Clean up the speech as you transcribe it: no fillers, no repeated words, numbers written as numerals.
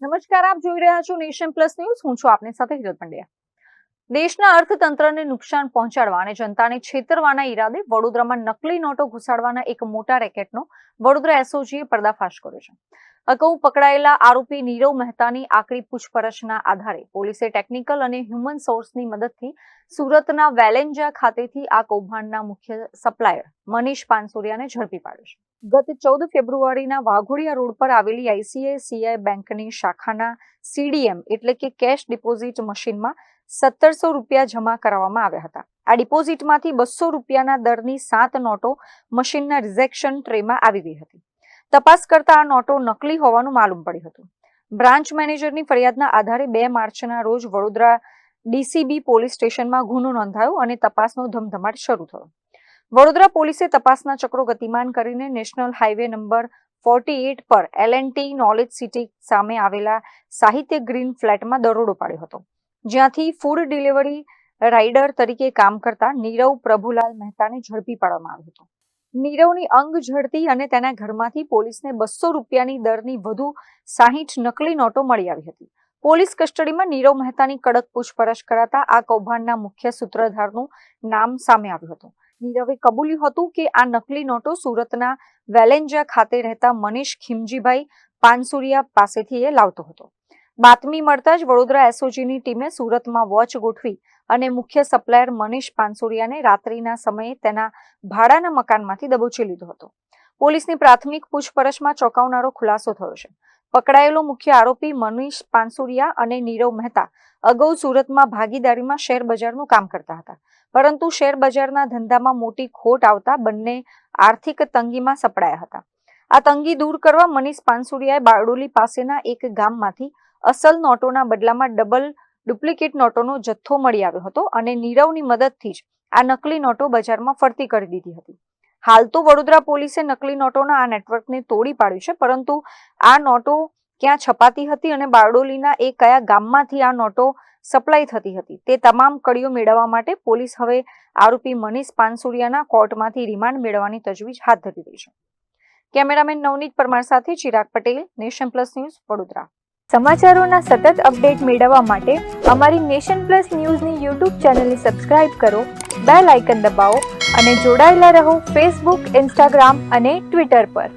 નમસ્કાર, આપ જોઈ રહ્યા છો નેશન પ્લસ ન્યૂઝ. હું છું આપની સાથે હિરલ પંડ્યા. દેશના અર્થતંત્રને નુકસાન પહોંચાડવા અને જનતાને છેતરવાના ઈરાદે વડોદરામાં નકલી નોટો ઘુસાડવાના એક મોટા રેકેટનો વડોદરા એસઓજીએ પર્દાફાશ કર્યો છે. અગાઉ પકડાયેલા આરોપી નીરવ મહેતાની આકરી પૂછપરછના આધારે પોલીસે ટેકનિકલ અને હ્યુમન સોર્સની મદદથી સુરતના વેલેન્જા ખાતેથી આ કૌભાંડના મુખ્ય સપ્લાયર મનીષ પાનસુરિયાને ઝડપી પાડ્યો છે. ગત 14 ફેબ્રુઆરીના વાઘોડિયા રોડ પર આવેલી આઈસીઆઈસીઆઈ બેંકની શાખાના સીડીએમ એટલે કે કેશ ડિપોઝિટ મશીનમાં 1700 રૂપિયા જમા કરાવવામાં આવ્યા હતા. આ ડિપોઝિટમાંથી 200 રૂપિયાના દરની 7 નોટો મશીનના રિજેક્શન ટ્રેમાં આવી ગઈ હતી. તપાસ કરતા આ નોટો નકલી હોવાનું માલુમ પડ્યું હતું. બ્રાન્ચ મેનેજરની ફરિયાદના આધારે 2 માર્ચના રોજ વડોદરા ડીસીબી પોલીસ સ્ટેશનમાં ગુનો નોંધાયો અને તપાસનો ધમધમાટ શરૂ થયો. વડોદરા પોલીસે તપાસના ચક્રો ગતિમાન કરીને નેશનલ હાઈવે નંબર 48 પર L&T નોલેજ સિટી સામે આવેલા સાહિત્ય ગ્રીન ફ્લેટમાં દરોડો પાડ્યો હતો, જ્યાંથી ફૂડ ડિલિવરી રાઇડર તરીકે કામ કરતા નીરવ પ્રભુલાલ મહેતાને ઝડપી પાડવામાં આવ્યો હતો. નીરવની અંગ ઝડતી અને તેના ઘરમાંથી પોલીસને 200 રૂપિયાની દરની વધુ 60 નકલી નોટો મળી આવી હતી. પોલીસ કસ્ટડીમાં નીરવ મહેતાની કડક પૂછપરછ કરાતા આ કૌભાંડના મુખ્ય સૂત્રધારનું નામ સામે આવ્યું હતું. નીરવે કબૂલ્યું હતું કે આ નકલી નોટો સુરતના વેલેન્જા ખાતે રહેતા મનીષ ખીમજીભાઈ પાનસુરિયા પાસેથી એ લાવતો હતો. બાતમી મળતા જ વડોદરા એસઓજીની ટીમે સુરતમાં વોચ ગોઠવી અને મુખ્ય સપ્લાયર મનીષ પાનસુરિયાને રાત્રિના સમયે તેના ભાડાના મકાનમાંથી દબોચી લીધો હતો. પોલીસની પ્રાથમિક પૂછપરછમાં ચોંકાવનારો ખુલાસો થયો છે. પકડાયેલો મુખ્ય આરોપી મનીષ પાનસુરિયા અને નીરવ મહેતા અગાઉ સુરતમાં ભાગીદારીમાં શેર બજારનું કામ કરતા હતા, પરંતુ શેર બજારના ધંધામાં મોટી ખોટ આવતા બંને આર્થિક તંગીમાં સપડાયા હતા. આ તંગી દૂર કરવા મનીષ પાનસુરિયાએ બારડોલી પાસેના એક ગામમાંથી અસલ નોટોના બદલામાં ડુપ્લિકેટ નોટોનો જથ્થો મળી આવ્યો હતો અને નીરવની મદદથી જ આ નકલી નોટો બજારમાં ફરતી કરી દીધી હતી. હાલ તો વડોદરા પોલીસે નકલી નોટોના આ નેટવર્કને તોડી પાડ્યું છે, પરંતુ આ નોટો ક્યાં છપાતી હતી અને બારડોલીના એ કયા ગામમાંથી આ નોટો સપ્લાય થતી હતી તે તમામ કડીઓ મેળવવા માટે પોલીસ હવે આરોપી મનીષ પાનસુરિયાના કોર્ટમાંથી રિમાન્ડ મેળવવાની તજવીજ હાથ ધરી રહી છે. કેમેરામેન નવનીત પરમાર સાથે Chirag Patel, Nation Plus News, Vadodara. સમાચારોના સતત અપડેટ મેળવવા માટે અમારી નેશન પ્લસ ન્યૂઝની યુટ્યુબ ચેનલને સબસ્ક્રાઇબ કરો, બેલ આઇકન દબાવો અને જોડાયેલા રહો ફેસબુક, ઇન્સ્ટાગ્રામ અને ટ્વિટર પર.